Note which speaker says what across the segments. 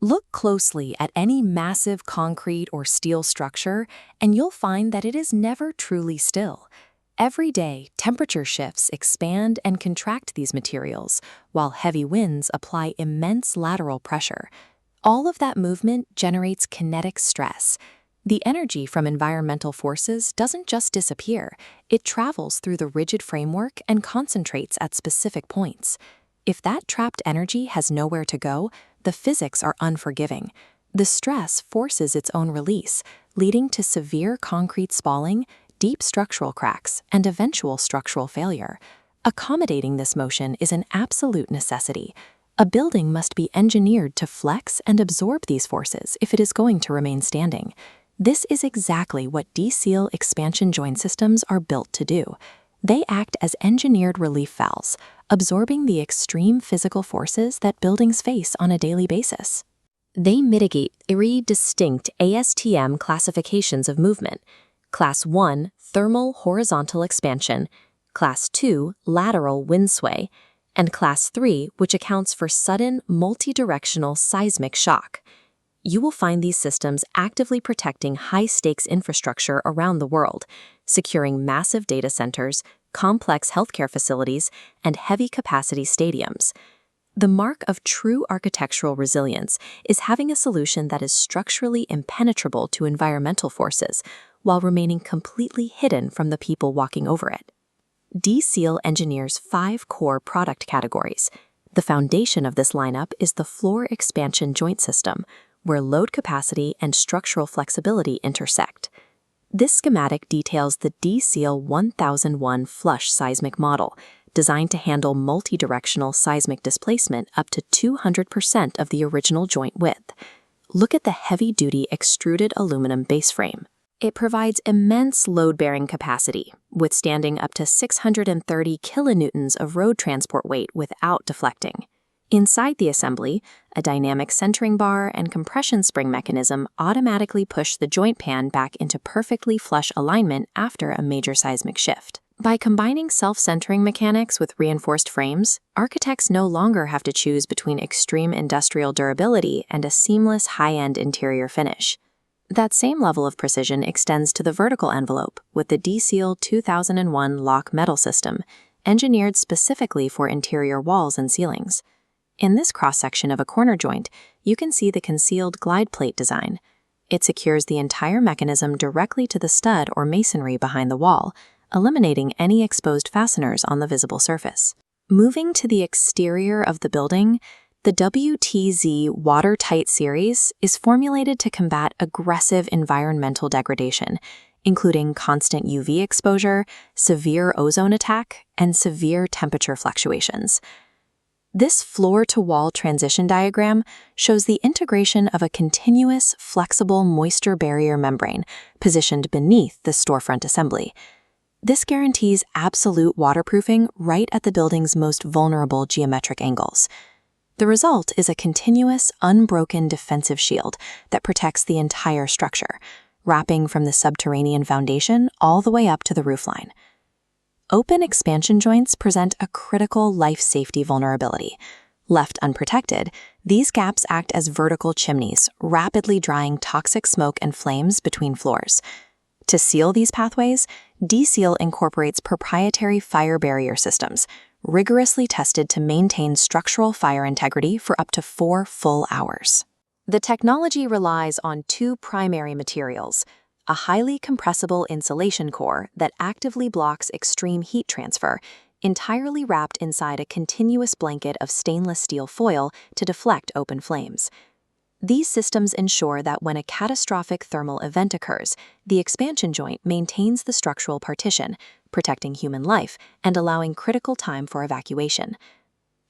Speaker 1: Look closely at any massive concrete or steel structure, and you'll find that it is never truly still. Every day, temperature shifts expand and contract these materials, while heavy winds apply immense lateral pressure. All of that movement generates kinetic stress. The energy from environmental forces doesn't just disappear, it travels through the rigid framework and concentrates at specific points. If that trapped energy has nowhere to go, the physics are unforgiving. The stress forces its own release, leading to severe concrete spalling, deep structural cracks, and eventual structural failure. Accommodating this motion is an absolute necessity. A building must be engineered to flex and absorb these forces if it is going to remain standing. This is exactly what Dseal expansion joint systems are built to do. They act as engineered relief valves, absorbing the extreme physical forces that buildings face on a daily basis. They mitigate three distinct ASTM classifications of movement: Class 1, thermal horizontal expansion; Class 2, lateral wind sway; and Class 3, which accounts for sudden multi-directional seismic shock. You will find these systems actively protecting high-stakes infrastructure around the world, securing massive data centers, complex healthcare facilities, and heavy-capacity stadiums. The mark of true architectural resilience is having a solution that is structurally impenetrable to environmental forces while remaining completely hidden from the people walking over it. Dseal engineers 5 core product categories. The foundation of this lineup is the floor expansion joint system, where load capacity and structural flexibility intersect. This schematic details the Dseal 1001 flush seismic model, designed to handle multi-directional seismic displacement up to 200% of the original joint width. Look at the heavy-duty extruded aluminum base frame. It provides immense load-bearing capacity, withstanding up to 630 kilonewtons of road transport weight without deflecting. Inside the assembly, a dynamic centering bar and compression spring mechanism automatically push the joint pan back into perfectly flush alignment after a major seismic shift. By combining self-centering mechanics with reinforced frames, architects no longer have to choose between extreme industrial durability and a seamless high-end interior finish. That same level of precision extends to the vertical envelope with the Dseal 2001 lock metal system, engineered specifically for interior walls and ceilings. In this cross-section of a corner joint, you can see the concealed glide plate design. It secures the entire mechanism directly to the stud or masonry behind the wall, eliminating any exposed fasteners on the visible surface. Moving to the exterior of the building, the WTZ Watertight series is formulated to combat aggressive environmental degradation, including constant UV exposure, severe ozone attack, and severe temperature fluctuations. This floor-to-wall transition diagram shows the integration of a continuous, flexible moisture barrier membrane positioned beneath the storefront assembly. This guarantees absolute waterproofing right at the building's most vulnerable geometric angles. The result is a continuous, unbroken defensive shield that protects the entire structure, wrapping from the subterranean foundation all the way up to the roofline. Open expansion joints present a critical life safety vulnerability. Left unprotected, these gaps act as vertical chimneys, rapidly drying toxic smoke and flames between floors. To seal these pathways, Dseal incorporates proprietary fire barrier systems, rigorously tested to maintain structural fire integrity for up to 4 full hours. The technology relies on 2 primary materials: a highly compressible insulation core that actively blocks extreme heat transfer, entirely wrapped inside a continuous blanket of stainless steel foil to deflect open flames. These systems ensure that when a catastrophic thermal event occurs, the expansion joint maintains the structural partition, protecting human life and allowing critical time for evacuation.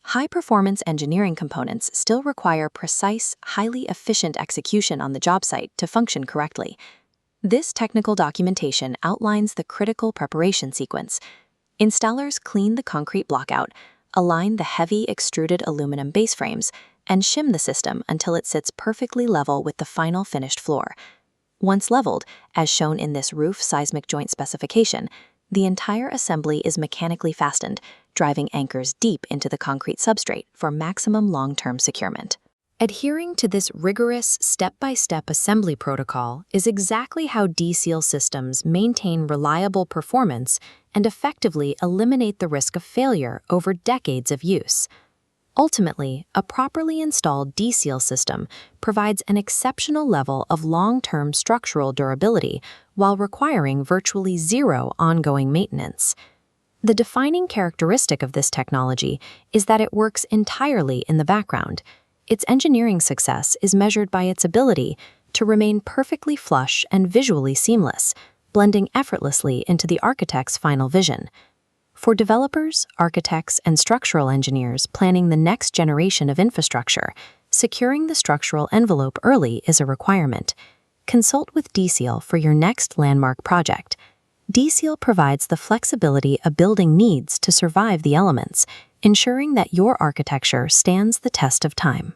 Speaker 1: High-performance engineering components still require precise, highly efficient execution on the job site to function correctly. This technical documentation outlines the critical preparation sequence. Installers clean the concrete blockout, align the heavy extruded aluminum base frames, and shim the system until it sits perfectly level with the final finished floor. Once leveled, as shown in this roof seismic joint specification, the entire assembly is mechanically fastened, driving anchors deep into the concrete substrate for maximum long-term securement. Adhering to this rigorous step-by-step assembly protocol is exactly how Dseal systems maintain reliable performance and effectively eliminate the risk of failure over decades of use. Ultimately, a properly installed Dseal system provides an exceptional level of long-term structural durability while requiring virtually zero ongoing maintenance. The defining characteristic of this technology is that it works entirely in the background. Its engineering success is measured by its ability to remain perfectly flush and visually seamless, blending effortlessly into the architect's final vision. For developers, architects, and structural engineers planning the next generation of infrastructure, securing the structural envelope early is a requirement. Consult with Dseal for your next landmark project. Dseal provides the flexibility a building needs to survive the elements, ensuring that your architecture stands the test of time.